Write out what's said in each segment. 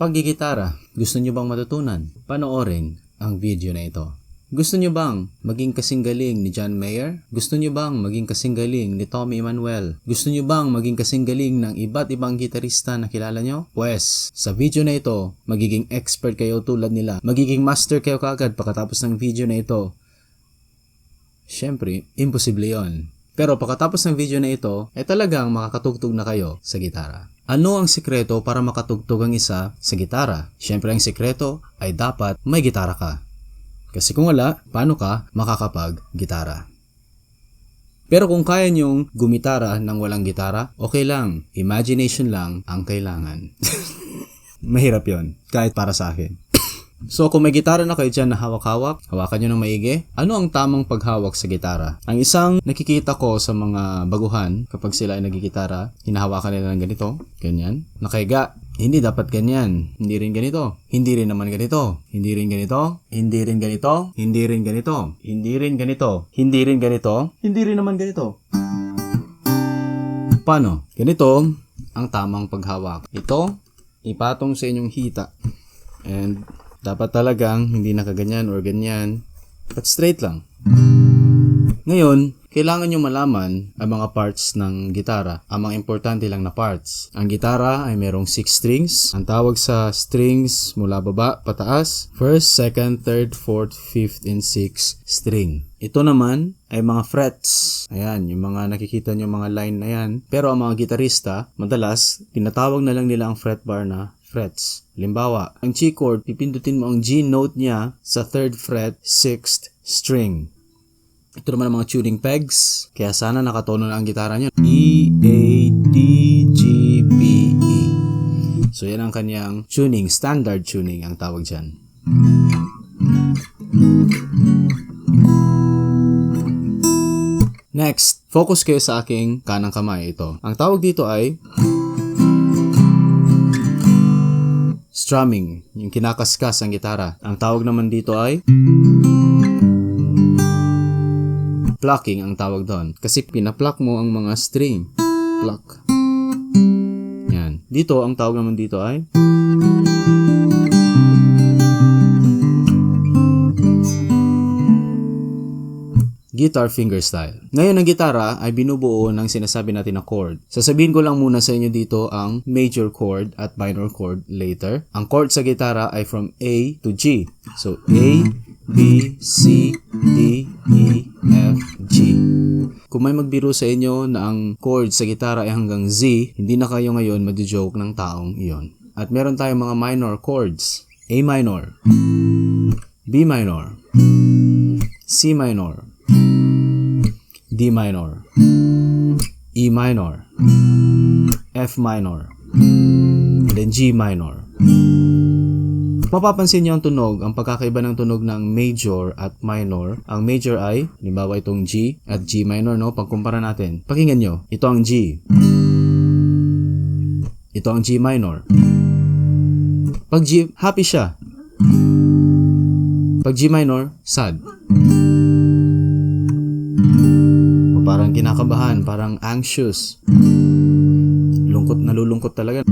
paggigitara, gusto nyo bang matutunan? Panoorin ang video na ito. Gusto nyo bang maging kasing galing ni John Mayer? Gusto nyo bang maging kasing galing ni Tommy Emmanuel? Gusto nyo bang maging kasing galing ng iba't ibang gitarista na kilala nyo? Pues, sa video na ito, magiging expert kayo tulad nila. Magiging master kayo kaagad pagkatapos ng video na ito. Siyempre, imposible yon. Pero pagkatapos ng video na ito, ay talagang makakatugtog na kayo sa gitara. Ano ang sikreto para makatugtog ang isa sa gitara? Siyempre ang sikreto ay dapat may gitara ka. Kasi kung wala, paano ka makakapag-gitara? Pero kung kaya nyong gumitara ng walang gitara, okay lang. Imagination lang ang kailangan. Mahirap yon, kahit para sa akin. So kung may gitara na kayo dyan na hawak-hawak, hawakan nyo ng maigi. Ano ang tamang paghawak sa gitara? Ang isang nakikita ko sa mga baguhan, kapag sila ay nagigitara, hinahawakan nila ng ganito, ganyan. Nakahiga, hindi dapat ganyan. Hindi rin ganito. Hindi rin naman ganito. Hindi rin ganito. Hindi rin ganito. Hindi rin ganito. Hindi rin ganito. Hindi rin ganito. Hindi rin naman ganito. Paano? Ganito ang tamang paghawak. Ito, ipatong sa inyong hita. And dapat talagang hindi nakaganyan or ganyan, but straight lang. Ngayon, kailangan nyo malaman ang mga parts ng gitara, ang mga importante lang na parts. Ang gitara ay merong 6 strings. Ang tawag sa strings mula baba pataas, 1st, 2nd, 3rd, 4th, 5th, and 6th string. Ito naman ay mga frets. Ayan, yung mga nakikita nyo mga line na yan. Pero ang mga gitarista, madalas, tinatawag na lang nila ang fretbar na frets. Halimbawa, ang G chord, pipindutin mo ang G note niya sa 3rd fret, 6th string. Ito naman ang mga tuning pegs. Kaya sana nakatono na ang gitara nyo. E, A, D, G, B, E. So yan ang kanyang tuning, standard tuning ang tawag dyan. Next, focus kayo sa aking kanang kamay. Ito. Ang tawag dito ay strumming, yung kinakaskas ang gitara. Ang tawag naman dito ay plucking ang tawag doon. Kasi pinapluck mo ang mga string. Pluck. Yan. Dito, ang tawag naman dito ay guitar fingerstyle. Ngayon, ang gitara ay binubuo ng sinasabi natin na chord. Sasabihin ko lang muna sa inyo dito ang major chord at minor chord later. Ang chord sa gitara ay from A to G. So, A, B, C, D, E, F, G. Kung may magbiro sa inyo na ang chord sa gitara ay hanggang Z, hindi na kayo ngayon madi-joke ng taong iyon. At meron tayong mga minor chords. A minor, B minor, C minor, D minor, E minor, F minor, and then G minor. Mapapansin niyo ang tunog, ang pagkakaiba ng tunog ng major at minor. Ang major ay, halimbawa itong G at G minor, no? Pagkumpara natin. Pakinggan nyo, ito ang G. Ito ang G minor. Pag G, happy siya. Pag G minor, sad. Parang kinakabahan, parang anxious. Nalulungkot talaga.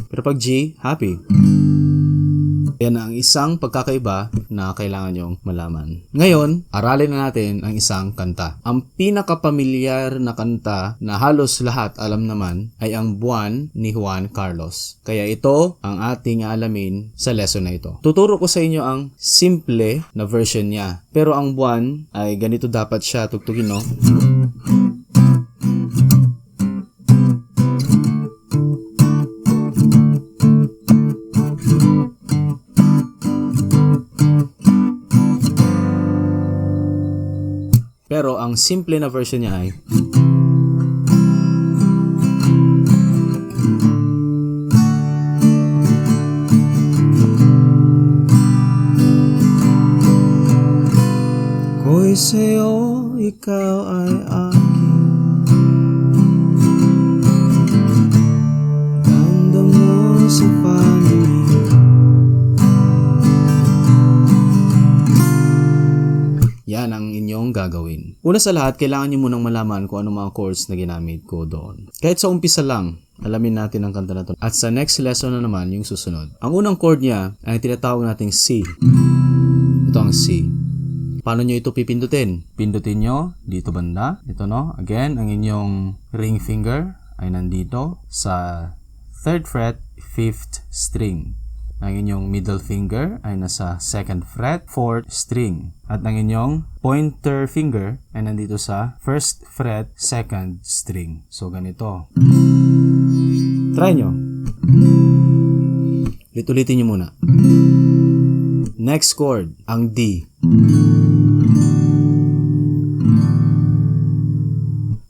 Pero pag G, happy. Yan ang isang pagkakaiba na kailangan nyong malaman. Ngayon, aralin na natin ang isang kanta. Ang pinakapamilyar na kanta na halos lahat alam naman ay ang Buwan ni Juan Carlos. Kaya ito ang ating alamin sa lesson na ito. Tuturo ko sa inyo ang simple na version niya. Pero ang Buwan ay ganito dapat siya tugtugin, no? Pero ang simple na version niya ay Ko'y sa'yo, ikaw ay akin. Ganda mo sa pangingin. Yan ang inyong gagawin. Una sa lahat, kailangan nyo munang malaman kung ano mga chords na ginamit ko doon. Kahit sa umpisa lang, alamin natin ang kanta na to. At sa next lesson na naman, yung susunod. Ang unang chord niya ay tinatawag nating C. Ito ang C. Paano nyo ito pipindutin? Pindutin nyo dito banda. Ito no. Again, ang inyong ring finger ay nandito sa 3rd fret, 5th string. Ang inyong middle finger ay nasa 2nd fret, 4th string. At ang inyong pointer finger ay nandito sa 1st fret, 2nd string. So, ganito. Try nyo. Ulit-ulitin nyo muna. Next chord, ang D.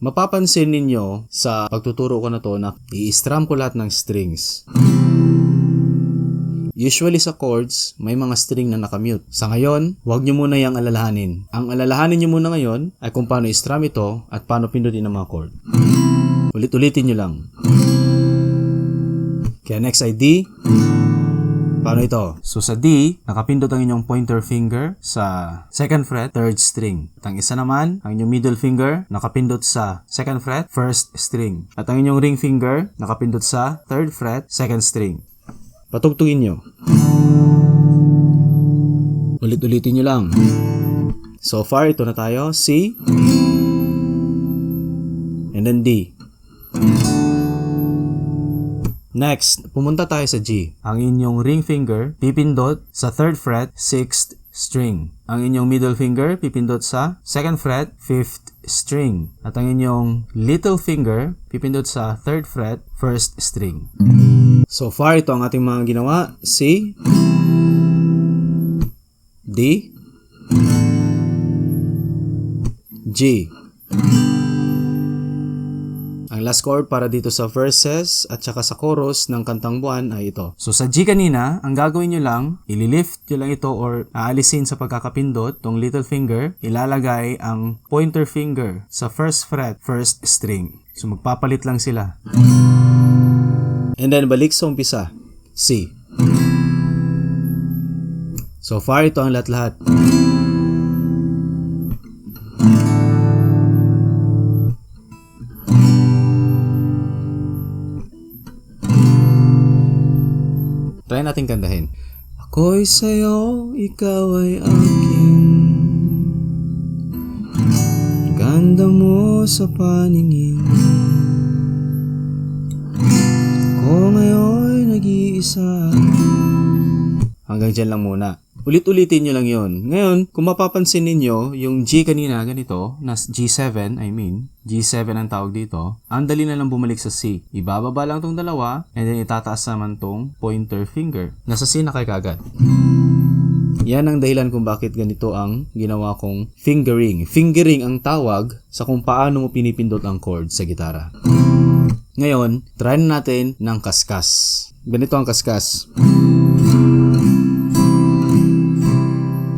Mapapansin ninyo sa pagtuturo ko na to na i-strum ko lahat ng strings. Usually sa chords, may mga string na nakamute. Sa ngayon, huwag nyo muna yung alalahanin. Ang alalahanin nyo muna ngayon ay kung paano i-strum ito at paano pindutin ang mga chord. Ulit-ulitin nyo lang. Kaya next ay D. Paano ito? So sa D, nakapindot ang inyong pointer finger sa 2nd fret, 3rd string. At ang isa naman, ang inyong middle finger, nakapindot sa 2nd fret, 1st string. At ang inyong ring finger, nakapindot sa 3rd fret, 2nd string. Patugtugin nyo. Ulit-ulitin nyo lang. So far, ito na tayo. C. And then D. Next, pumunta tayo sa G. Ang inyong ring finger, pipindot sa 3rd fret, 6th string. Ang inyong middle finger, pipindot sa 2nd fret, 5th string. At ang inyong little finger, pipindot sa 3rd fret, 1st string. So far, ito ang ating mga ginawa. C, D, G. Ang last chord para dito sa verses at saka sa chorus ng Kantang Buwan ay ito. So sa G kanina, ang gagawin nyo lang, ililift nyo lang ito or aalisin sa pagkakapindot, tong little finger, ilalagay ang pointer finger sa 1st fret, 1st string. So magpapalit lang sila. And then balik sa umpisa, C. So far, ito ang lahat-lahat. Try natin kantahin. Ako'y sa'yo, ikaw ay akin. Ganda mo sa paningin. Ako ngayon nag-iisa. Hanggang dyan lang muna. Ulit-ulitin nyo lang yon. Ngayon, kung mapapansin ninyo, yung G kanina, ganito, G7, G7 ang tawag dito, ang dali na lang bumalik sa C. Ibababa lang tong dalawa, and then itataas naman tong pointer finger. Nasa C na kayo kagad. Yan ang dahilan kung bakit ganito ang ginawa kong fingering. Fingering ang tawag sa kung paano mo pinipindot ang chord sa gitara. Ngayon, try na natin ng kaskas. Ganito ang kaskas.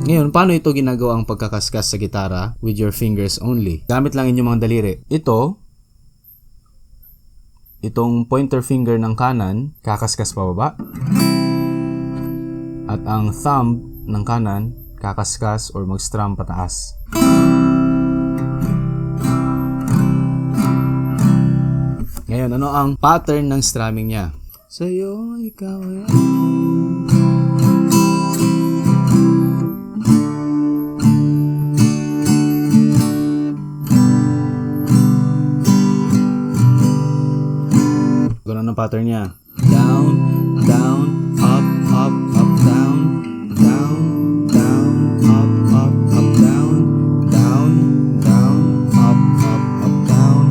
Ngayon, paano ito ginagawa ang pagkakaskas sa gitara with your fingers only? Gamit lang inyong mga daliri. Itong pointer finger ng kanan, kakaskas pababa. At ang thumb ng kanan, kakaskas or mag-strum pataas. Ngayon, ano ang pattern ng strumming niya? Sa'yo, ikaw ay ganun ang pattern niya. Down, down, up, up, up, down, down, down, up, up, up, down, down, down, up, up, up, down,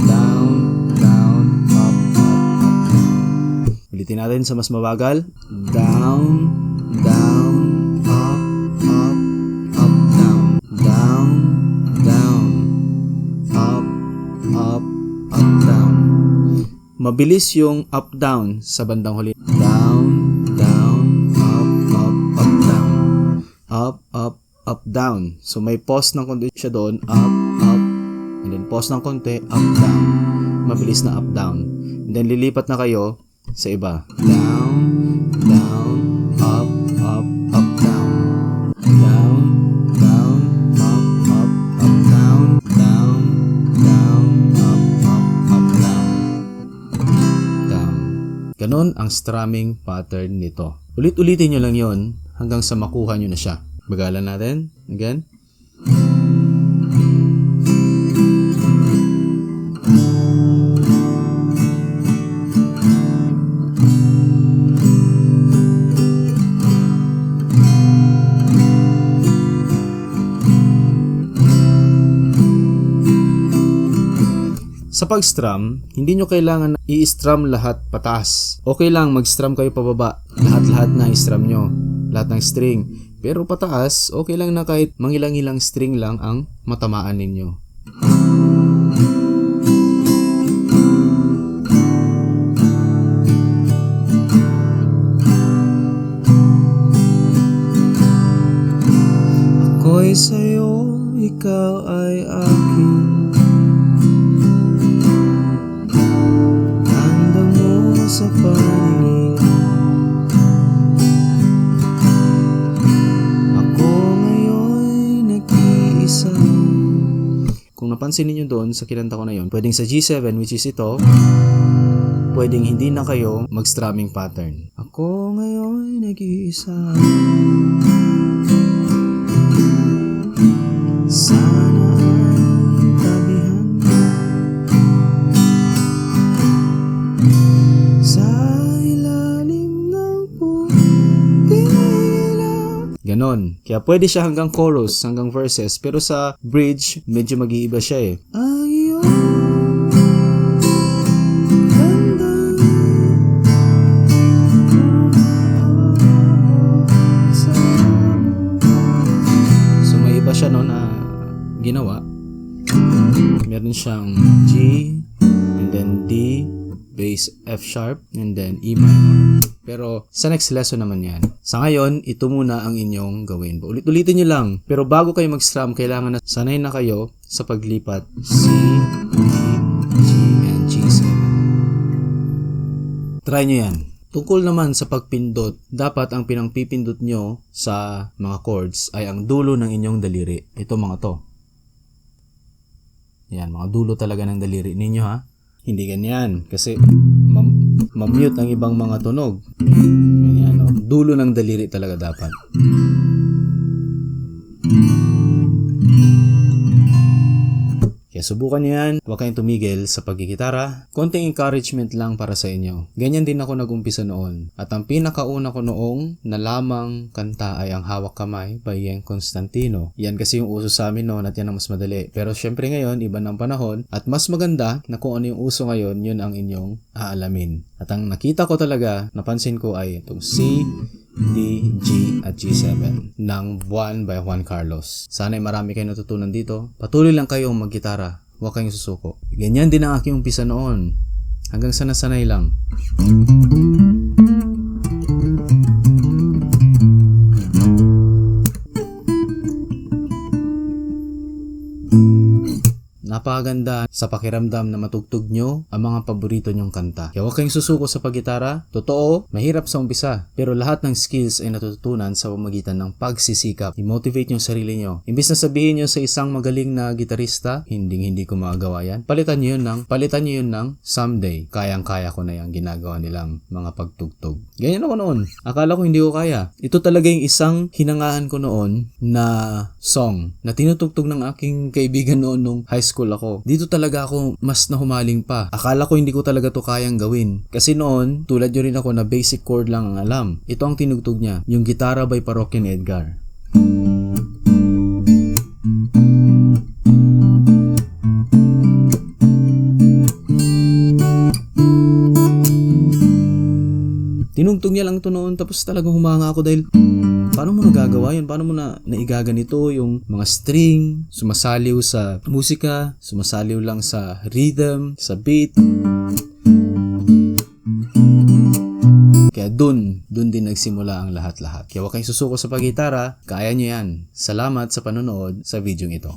down, down, up, up, up, down. Ulitin natin sa mas mabagal. Down, down, up, up, up, down, down, down, up, up, up, down. Mabilis yung up-down sa bandang huli. Down, down, up, up, up, down. Up, up, up, down. So may pause ng konti siya doon. Up, up. And then pause ng konti. Up, down. Mabilis na up, down. And then lilipat na kayo sa iba. Down, down, up, up, up, down. Down, down, up, up, up, down. Down, down, up, up, up, down. Ganon ang strumming pattern nito. Ulit-ulitin nyo lang yon hanggang sa makuha nyo na siya. Bagalan natin. Again. Sa pag-strum, hindi nyo kailangan i-strum lahat pataas. Okay lang mag-strum kayo pababa. Lahat-lahat na i-strum nyo. Lahat ng string. Pero pataas, okay lang na kahit mangilang-ilang string lang ang matamaan ninyo. Ako'y sa'yo, ikaw ay akin. Sa paningin ako ngayon nag-iisa. Kung napansin niyo doon sa kinanta ko na yon, pwedeng sa G7 which is ito, pwedeng hindi na kayo mag-strumming pattern. Ako ngayon nag-iisa. Sana ay tabihan sa ilalim ng pugila. Ganon. Kaya pwede siya hanggang chorus, hanggang verses. Pero sa bridge, medyo mag-iiba siya eh. Ang iyong ganda. So may iba siya no na ginawa. Meron siyang G, and then D, bass F sharp, and then E minor. Pero sa next lesson naman yan. Sa ngayon, ito muna ang inyong gawin. Ulit-ulitin nyo lang. Pero bago kayo mag-strum, kailangan na sanay na kayo sa paglipat C, D, G, and G7. Try nyo yan. Tungkol naman sa pagpindot, dapat ang pinangpipindot nyo sa mga chords ay ang dulo ng inyong daliri. Ito mga to. Yan, mga dulo talaga ng daliri ninyo ha. Hindi ganyan kasi mamute ang ibang mga tunog. Ayan, no? Dulo ng daliri talaga dapat. Kaya subukan nyo yan. Huwag kayong tumigil sa pagkikitara. Konting encouragement lang para sa inyo. Ganyan din ako nag-umpisa noon. At ang pinakauna ko noong nalamang kanta ay ang Hawak Kamay by Yeng Constantino. Yan kasi yung uso sa amin noon at yan ang mas madali. Pero syempre ngayon, iba ng panahon. At mas maganda na kung ano yung uso ngayon, yun ang inyong aalamin. At ang nakita ko talaga, napansin ko ay itong C, D, G at G7 ng Buwan by Juan Carlos. Sana'y marami kayong natutunan dito. Patuloy lang kayong maggitara. Huwag kayong susuko. Ganyan din ang aking umpisa noon. Hanggang sanay lang. Napakaganda sa pakiramdam na matugtog nyo ang mga paborito nyong kanta. Kaya huwag kayong susuko sa paggitara. Totoo, mahirap sa umpisa. Pero lahat ng skills ay natututunan sa pamamagitan ng pagsisikap. I-motivate yung sarili nyo. Imbis na sabihin nyo sa isang magaling na gitarista, hindi ko magagawa yan. Palitan nyo yun ng someday. Kayang-kaya ko na yung ginagawa nilang mga pagtugtog. Ganyan ako noon. Akala ko hindi ko kaya. Ito talaga yung isang hinangaan ko noon na song na tinutugtog ng aking kaibigan noon nung high school ako. Dito talaga ako mas nahumaling pa. Akala ko hindi ko talaga to kayang gawin. Kasi noon, tulad nyo rin ako na basic chord lang ang alam. Ito ang tinugtog niya. Yung Gitara by Parokya Edgar. Tinugtog niya lang ito noon tapos talagang humanga ako dahil paano mo nagagawa yun? Paano mo naigaganito yung mga string, sumasaliw sa musika, sumasaliw lang sa rhythm, sa beat. Kaya dun din nagsimula ang lahat-lahat. Kaya huwag kayong susuko sa paggitara, kaya nyo yan. Salamat sa panonood sa video ito.